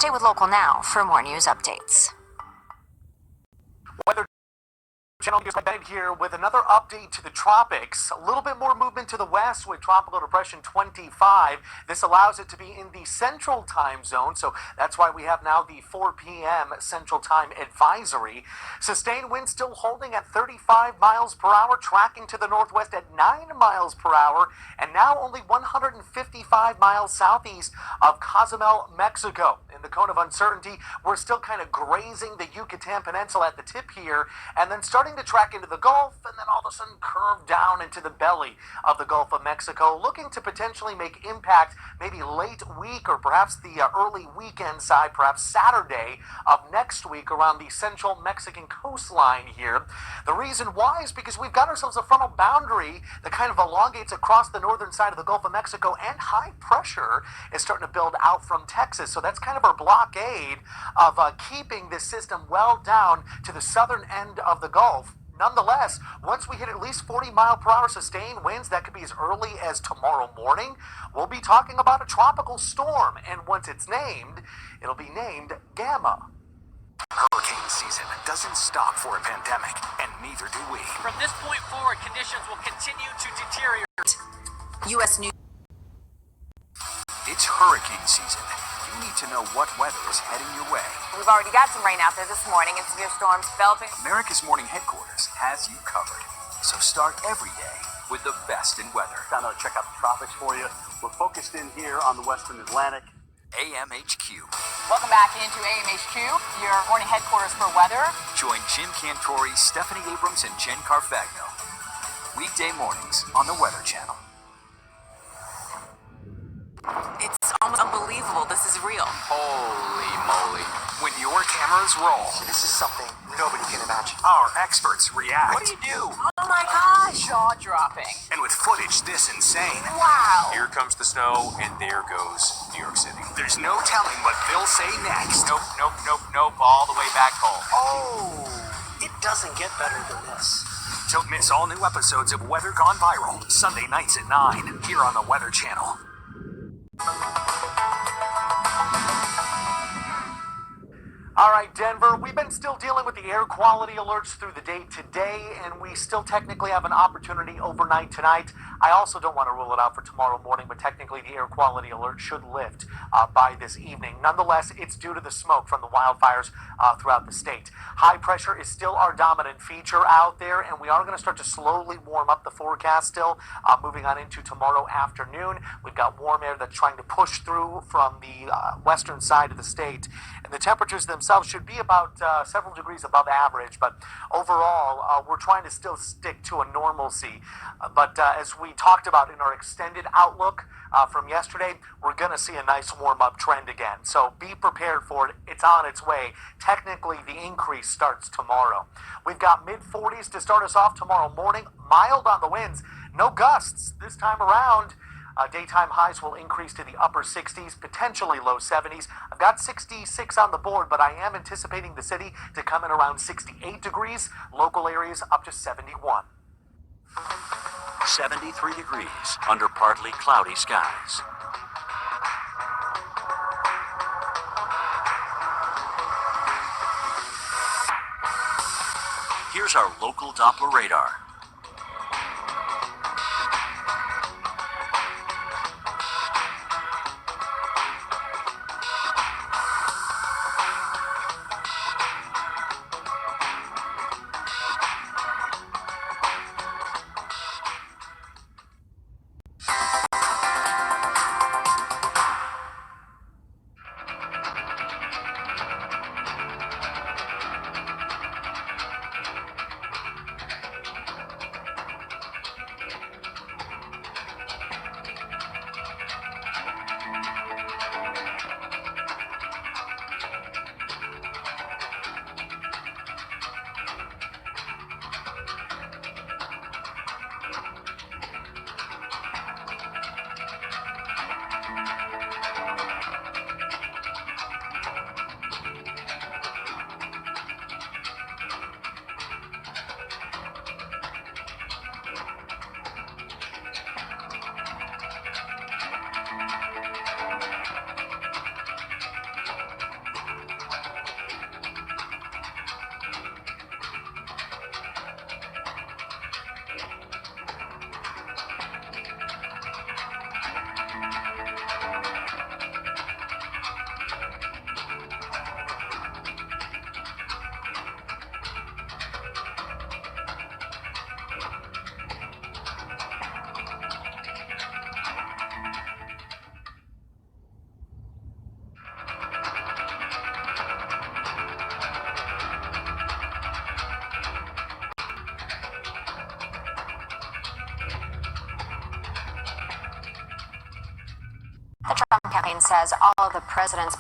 Stay with Local Now for more news updates. Weather Channel News Ben here with another update to the tropics. A little bit more movement to the west with Tropical Depression 25. This allows it to be in the central time zone, so that's why we have now the 4 p.m. Central Time advisory. Sustained winds still holding at 35 miles per hour, tracking to the northwest at 9 miles per hour, and now only 155 miles southeast of Cozumel, Mexico. In the cone of uncertainty, we're still kind of grazing the Yucatan Peninsula at the tip here, and then starting to track into the Gulf, and then all of a sudden curve down into the belly of the Gulf of Mexico, looking to potentially make impact maybe late week or perhaps the early weekend side, perhaps Saturday of next week around the central Mexican coastline here. The reason why is because we've got ourselves a frontal boundary that kind of elongates across the northern side of the Gulf of Mexico, and high pressure is starting to build out from Texas. So that's kind of our blockade of keeping this system well down to the southern end of the Gulf. Nonetheless, once we hit at least 40 mile per hour sustained winds, that could be as early as tomorrow morning, we'll be talking about a tropical storm. And once it's named, it'll be named Gamma. Hurricane season doesn't stop for a pandemic, and neither do we. From this point forward, conditions will continue to deteriorate. U.S. News. It's hurricane season. You need to know what weather is heading your way. We've already got some rain out there this morning and severe storms developing. America's Morning Headquarters has you covered. So start every day with the best in weather. Time to check out the tropics for you. We're focused in here on the western Atlantic. AMHQ. Welcome back into AMHQ, your morning headquarters for weather. Join Jim Cantori, Stephanie Abrams, and Jen Carfagno. Weekday mornings on the Weather Channel. It's almost unbelievable this is real. Holy moly. When your cameras roll, This is something nobody can imagine. our experts react. What do you do? Oh my gosh! Jaw-dropping. And with footage this insane, Wow! Here comes the snow, and there goes New York City. there's no telling what they'll say next. Nope, all the way back home. Oh, it doesn't get better than this. Don't miss all new episodes of Weather Gone Viral, Sunday nights at 9, here on the Weather Channel. All right, Denver, we've been still dealing with the air quality alerts through the day today, and we still technically have an opportunity overnight tonight. I also don't want to rule it out for tomorrow morning, but technically the air quality alert should lift by this evening. Nonetheless, it's due to the smoke from the wildfires throughout the state. High pressure is still our dominant feature out there, and we are going to start to slowly warm up the forecast still, moving on into tomorrow afternoon. We've got warm air that's trying to push through from the western side of the state, and the temperatures themselves should be about several degrees above average, but overall we're trying to still stick to a normalcy. But as we talked about in our extended outlook from yesterday, we're going to see a nice warm-up trend again. So be prepared for it. It's on its way. Technically, the increase starts tomorrow. We've got mid-40s to start us off tomorrow morning. Mild on the winds. No gusts this time around. Daytime highs will increase to the upper 60s, potentially low 70s. I've got 66 on the board, but I am anticipating the city to come in around 68 degrees. Local areas up to 71. 73 degrees under partly cloudy skies. Here's our local Doppler radar. campaign says all of the president's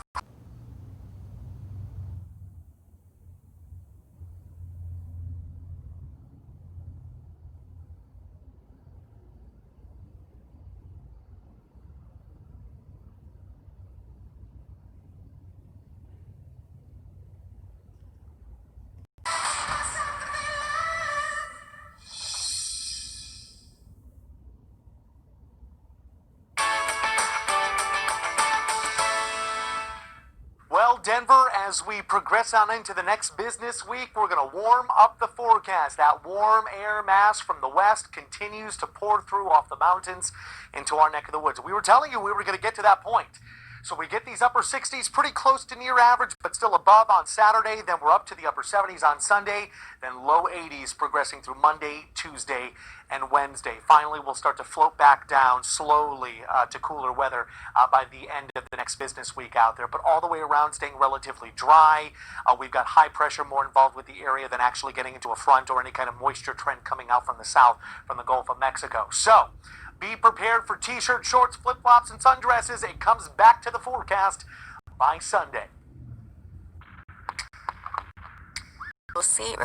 Well, Denver, as we progress on into the next business week, we're going to warm up the forecast. That warm air mass from the west continues to pour through off the mountains into our neck of the woods. We were telling you we were going to get to that point. So we get these upper 60s, pretty close to near average, but still above on Saturday. Then we're up to the upper 70s on Sunday. Then low 80s progressing through Monday, Tuesday, and Wednesday. Finally, we'll start to float back down slowly to cooler weather by the end of the next business week out there. But all the way around staying relatively dry. We've got high pressure more involved with the area than actually getting into a front or any kind of moisture trend coming out from the south, from the Gulf of Mexico. So be prepared for t-shirts, shorts, flip-flops, and sundresses. It comes back to the forecast by Sunday. we'll see.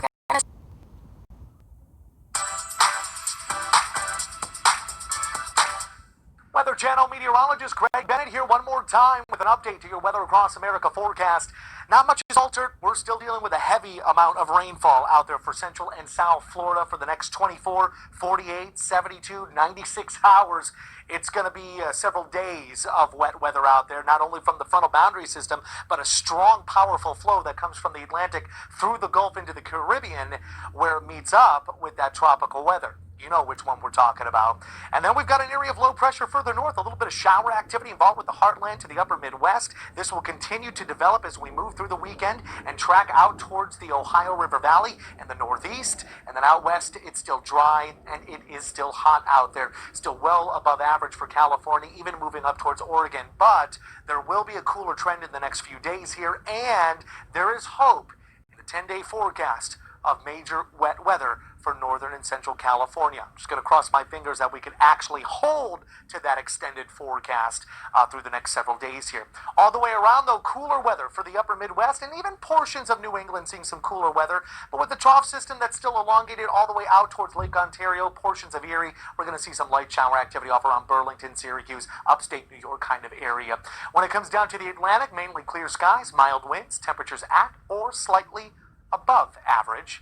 Weather Channel meteorologist Greg Bennett here one more time with an update to your Weather Across America forecast. Not much is altered. We're still dealing with a heavy amount of rainfall out there for central and south Florida for the next 24, 48, 72, 96 hours. It's going to be several days of wet weather out there, not only from the frontal boundary system, but a strong, powerful flow that comes from the Atlantic through the Gulf into the Caribbean, where it meets up with that tropical weather. You know which one we're talking about. And then we've got an area of low pressure further north, a little bit of shower activity involved with the heartland to the upper Midwest. This will continue to develop as we move through the weekend and track out towards the Ohio River Valley and the Northeast. And then out west, it's still dry and it is still hot out there. Still well above average for California, even moving up towards Oregon. But there will be a cooler trend in the next few days here. And there is hope in the 10-day forecast of major wet weather for northern and central California. I'm just going to cross my fingers that we can actually hold to that extended forecast through the next several days here. All the way around, though, cooler weather for the upper Midwest and even portions of New England seeing some cooler weather. But with the trough system that's still elongated all the way out towards Lake Ontario, portions of Erie, we're going to see some light shower activity off around Burlington, Syracuse, upstate New York kind of area. When it comes down to the Atlantic, mainly clear skies, mild winds, temperatures at or slightly above average.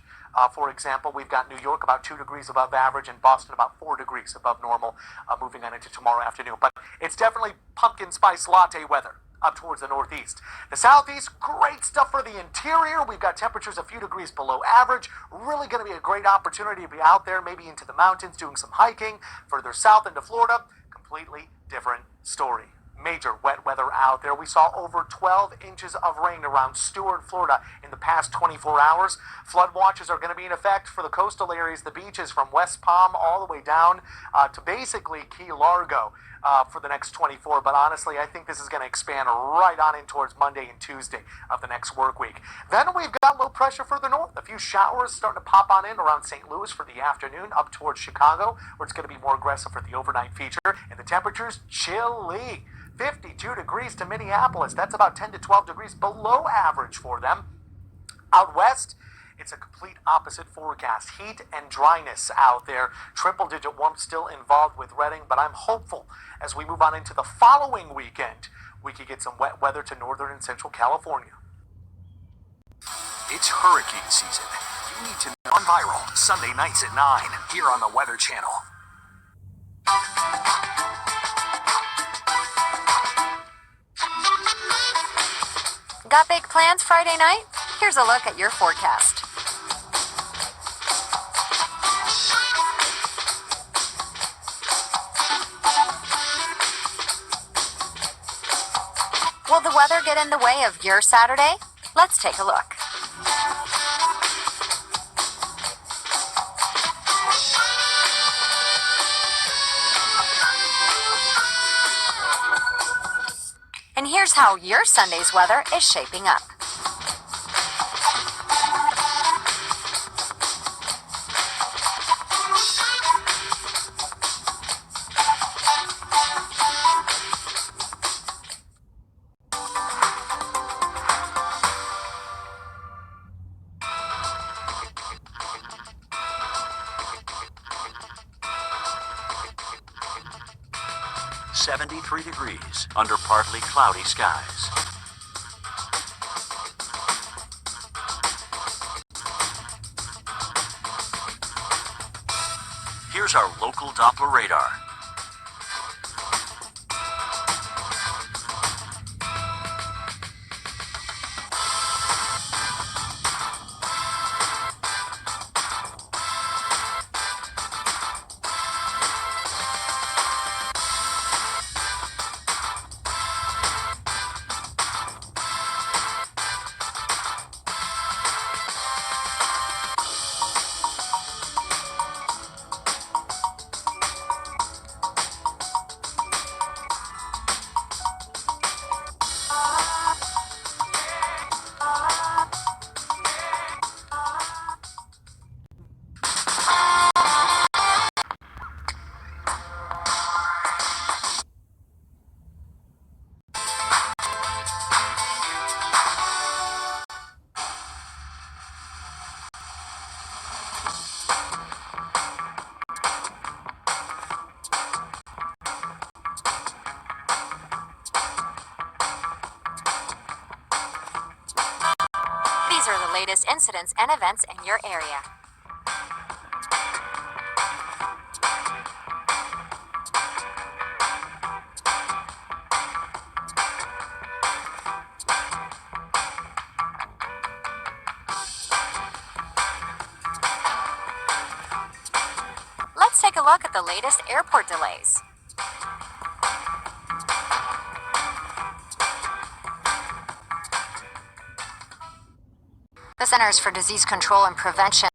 For example, we've got New York about 2 degrees above average and Boston about 4 degrees above normal moving on into tomorrow afternoon. But it's definitely pumpkin spice latte weather up towards the northeast. The southeast, great stuff for the interior. We've got temperatures a few degrees below average. Really going to be a great opportunity to be out there, maybe into the mountains, doing some hiking. Further south into Florida, completely different story. Major wet weather out there. We saw over 12 inches of rain around Stuart, Florida in the past 24 hours. Flood watches are going to be in effect for the coastal areas, the beaches from West Palm all the way down to basically Key Largo for the next 24. But honestly, I think this is going to expand right on in towards Monday and Tuesday of the next work week. Then we've got low pressure further north. A few showers starting to pop on in around St. Louis for the afternoon, up towards Chicago, where it's going to be more aggressive for the overnight feature. And the temperatures chilly. 52 degrees to Minneapolis. That's about 10 to 12 degrees below average for them. Out west, it's a complete opposite forecast. Heat and dryness out there. Triple-digit warmth still involved with Redding, but I'm hopeful as we move on into the following weekend, we could get some wet weather to northern and central California. It's hurricane season. You need to know on Viral, Sunday nights at 9, here on the Weather Channel. Got big plans Friday night? Here's a look at your forecast. Will the weather get in the way of your Saturday? Let's take a look. And here's how your Sunday's weather is shaping up. 73 degrees under partly cloudy skies. Here's our local Doppler radar. These are the latest incidents and events in your area. Let's take a look at the latest airport delays. The Centers for Disease Control and Prevention